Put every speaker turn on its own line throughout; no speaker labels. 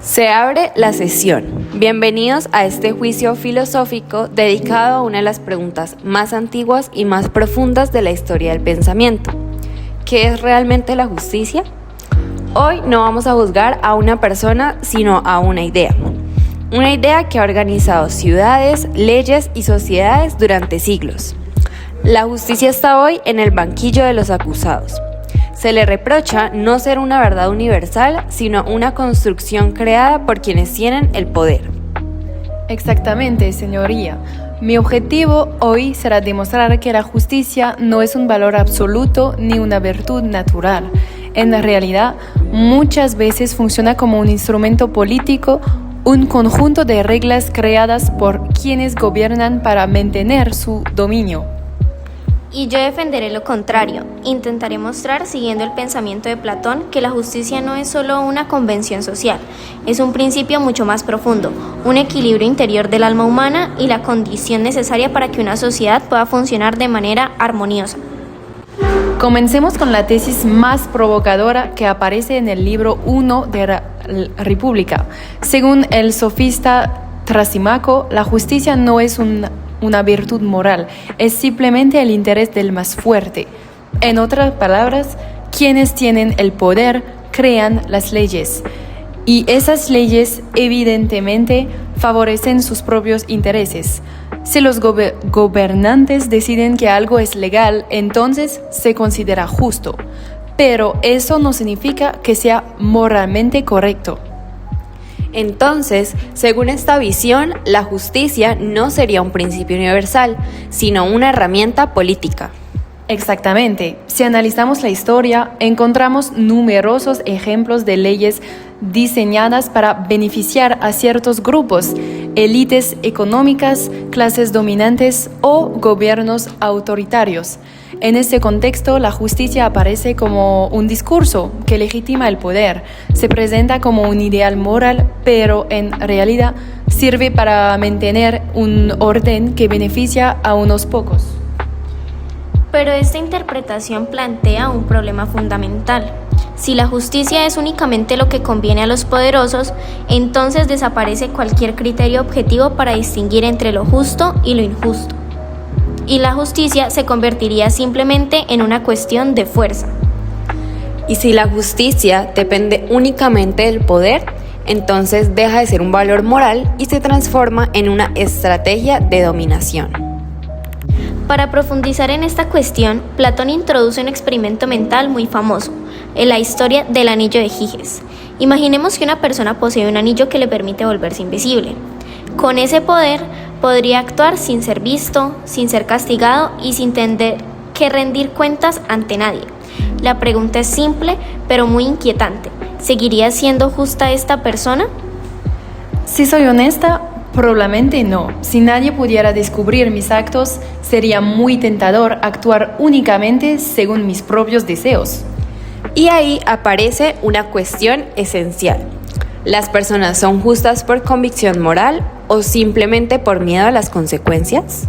Se abre la sesión. Bienvenidos a este juicio filosófico dedicado a una de las preguntas más antiguas y más profundas de la historia del pensamiento. ¿Qué es realmente la justicia? Hoy no vamos a juzgar a una persona, sino a una idea. Una idea que ha organizado ciudades, leyes y sociedades durante siglos. La justicia está hoy en el banquillo de los acusados. Se le reprocha no ser una verdad universal, sino una construcción creada por quienes tienen el poder.
Exactamente, señoría. Mi objetivo hoy será demostrar que la justicia no es un valor absoluto ni una virtud natural. En realidad, muchas veces funciona como un instrumento político, un conjunto de reglas creadas por quienes gobiernan para mantener su dominio.
Y yo defenderé lo contrario. Intentaré mostrar, siguiendo el pensamiento de Platón, que la justicia no es solo una convención social, es un principio mucho más profundo, un equilibrio interior del alma humana y la condición necesaria para que una sociedad pueda funcionar de manera armoniosa.
Comencemos con la tesis más provocadora que aparece en el libro 1 de la República. Según el sofista Trasímaco, la justicia no es una virtud moral, es simplemente el interés del más fuerte. En otras palabras, quienes tienen el poder crean las leyes, y esas leyes evidentemente favorecen sus propios intereses. Si los gobernantes deciden que algo es legal, entonces se considera justo, pero eso no significa que sea moralmente correcto.
Entonces, según esta visión, la justicia no sería un principio universal, sino una herramienta política.
Exactamente. Si analizamos la historia, encontramos numerosos ejemplos de leyes diseñadas para beneficiar a ciertos grupos, élites económicas, clases dominantes o gobiernos autoritarios. En ese contexto, la justicia aparece como un discurso que legitima el poder, se presenta como un ideal moral, pero en realidad sirve para mantener un orden que beneficia a unos pocos.
Pero esta interpretación plantea un problema fundamental. Si la justicia es únicamente lo que conviene a los poderosos, entonces desaparece cualquier criterio objetivo para distinguir entre lo justo y lo injusto. Y la justicia se convertiría simplemente en una cuestión de fuerza.
Y si la justicia depende únicamente del poder, entonces deja de ser un valor moral y se transforma en una estrategia de dominación.
Para profundizar en esta cuestión, Platón introduce un experimento mental muy famoso, en la historia del anillo de Giges. Imaginemos que una persona posee un anillo que le permite volverse invisible. Con ese poder, podría actuar sin ser visto, sin ser castigado y sin tener que rendir cuentas ante nadie. La pregunta es simple, pero muy inquietante. ¿Seguiría siendo justa esta persona?
Si soy honesta, probablemente no. Si nadie pudiera descubrir mis actos, sería muy tentador actuar únicamente según mis propios deseos.
Y ahí aparece una cuestión esencial. ¿Las personas son justas por convicción moral o simplemente por miedo a las consecuencias?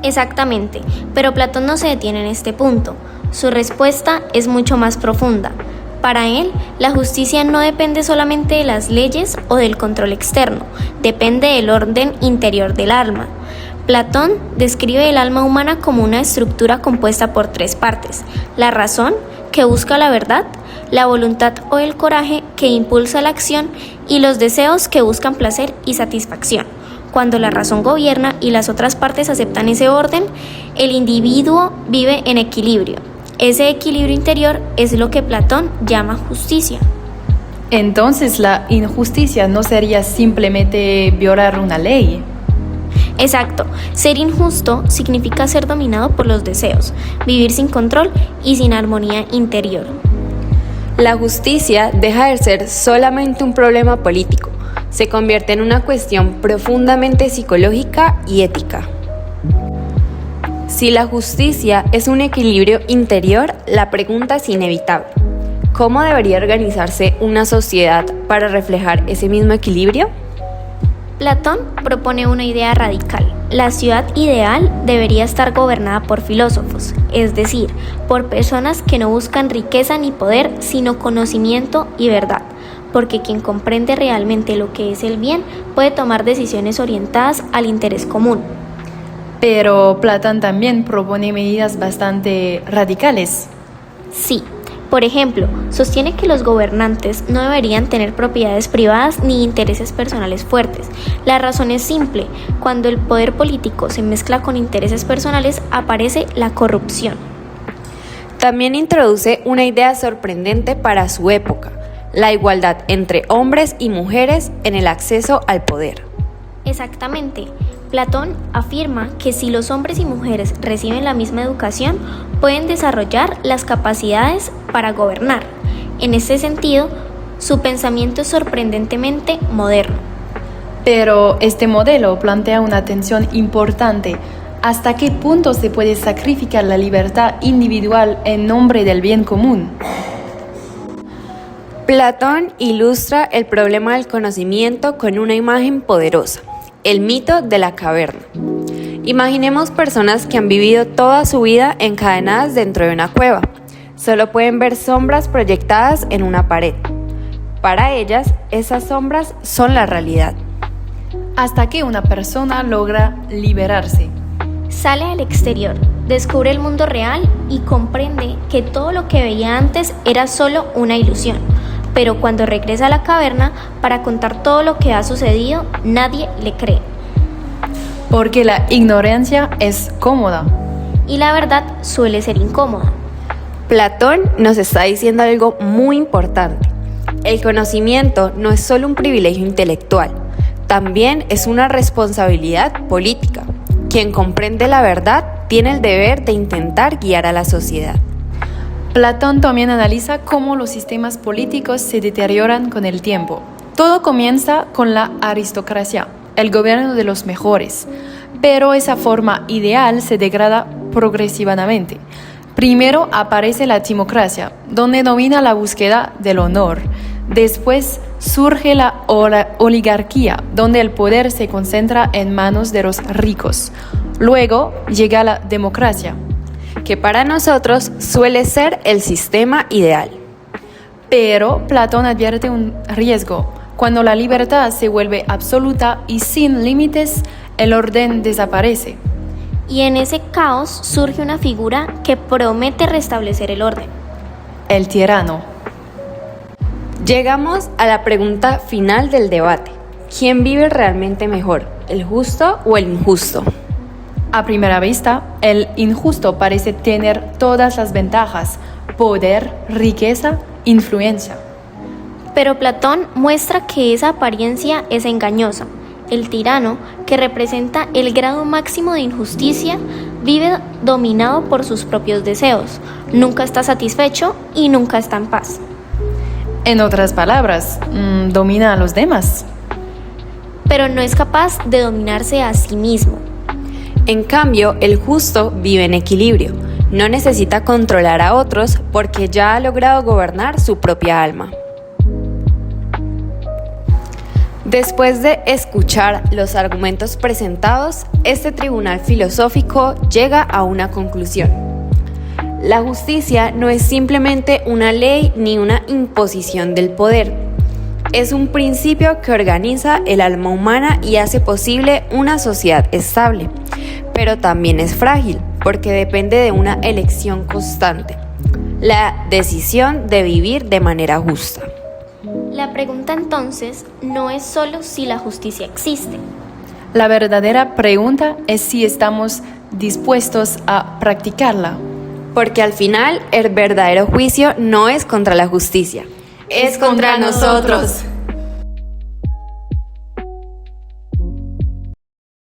Exactamente, pero Platón no se detiene en este punto. Su respuesta es mucho más profunda. Para él, la justicia no depende solamente de las leyes o del control externo, depende del orden interior del alma. Platón describe el alma humana como una estructura compuesta por tres partes: la razón, que busca la verdad, la voluntad o el coraje, que impulsa la acción, y los deseos, que buscan placer y satisfacción. Cuando la razón gobierna y las otras partes aceptan ese orden, el individuo vive en equilibrio. Ese equilibrio interior es lo que Platón llama justicia.
Entonces, la injusticia no sería simplemente violar una ley.
Exacto, ser injusto significa ser dominado por los deseos, vivir sin control y sin armonía interior.
La justicia deja de ser solamente un problema político, se convierte en una cuestión profundamente psicológica y ética. Si la justicia es un equilibrio interior, la pregunta es inevitable. ¿Cómo debería organizarse una sociedad para reflejar ese mismo equilibrio?
Platón propone una idea radical. La ciudad ideal debería estar gobernada por filósofos, es decir, por personas que no buscan riqueza ni poder, sino conocimiento y verdad, porque quien comprende realmente lo que es el bien puede tomar decisiones orientadas al interés común.
Pero Platón también propone medidas bastante radicales.
Sí, por ejemplo, sostiene que los gobernantes no deberían tener propiedades privadas ni intereses personales fuertes. La razón es simple: cuando el poder político se mezcla con intereses personales, aparece la corrupción.
También introduce una idea sorprendente para su época: la igualdad entre hombres y mujeres en el acceso al poder.
Exactamente. Platón afirma que si los hombres y mujeres reciben la misma educación, pueden desarrollar las capacidades para gobernar. En ese sentido, su pensamiento es sorprendentemente moderno.
Pero este modelo plantea una tensión importante. ¿Hasta qué punto se puede sacrificar la libertad individual en nombre del bien común?
Platón ilustra el problema del conocimiento con una imagen poderosa: el mito de la caverna. Imaginemos personas que han vivido toda su vida encadenadas dentro de una cueva. Solo pueden ver sombras proyectadas en una pared. Para ellas, esas sombras son la realidad.
Hasta que una persona logra liberarse.
Sale al exterior, descubre el mundo real y comprende que todo lo que veía antes era solo una ilusión. Pero cuando regresa a la caverna para contar todo lo que ha sucedido, nadie le cree.
Porque la ignorancia es cómoda.
Y la verdad suele ser incómoda.
Platón nos está diciendo algo muy importante. El conocimiento no es solo un privilegio intelectual, también es una responsabilidad política. Quien comprende la verdad tiene el deber de intentar guiar a la sociedad.
Platón también analiza cómo los sistemas políticos se deterioran con el tiempo. Todo comienza con la aristocracia, el gobierno de los mejores, pero esa forma ideal se degrada progresivamente. Primero aparece la timocracia, donde domina la búsqueda del honor. Después surge la oligarquía, donde el poder se concentra en manos de los ricos. Luego llega la democracia,
que para nosotros suele ser el sistema ideal.
Pero Platón advierte un riesgo. Cuando la libertad se vuelve absoluta y sin límites, el orden desaparece.
Y en ese caos surge una figura que promete restablecer el orden:
el tirano.
Llegamos a la pregunta final del debate: ¿quién vive realmente mejor, el justo o el injusto?
A primera vista, el injusto parece tener todas las ventajas: poder, riqueza, influencia.
Pero Platón muestra que esa apariencia es engañosa. El tirano, que representa el grado máximo de injusticia, vive dominado por sus propios deseos. Nunca está satisfecho y nunca está en paz.
En otras palabras, domina a los demás.
Pero no es capaz de dominarse a sí mismo.
En cambio, el justo vive en equilibrio. No necesita controlar a otros porque ya ha logrado gobernar su propia alma. Después de escuchar los argumentos presentados, este tribunal filosófico llega a una conclusión. La justicia no es simplemente una ley ni una imposición del poder. Es un principio que organiza el alma humana y hace posible una sociedad estable. Pero también es frágil, porque depende de una elección constante: la decisión de vivir de manera justa.
La pregunta entonces no es solo si la justicia existe.
La verdadera pregunta es si estamos dispuestos a practicarla.
Porque al final el verdadero juicio no es contra la justicia, es contra nosotros.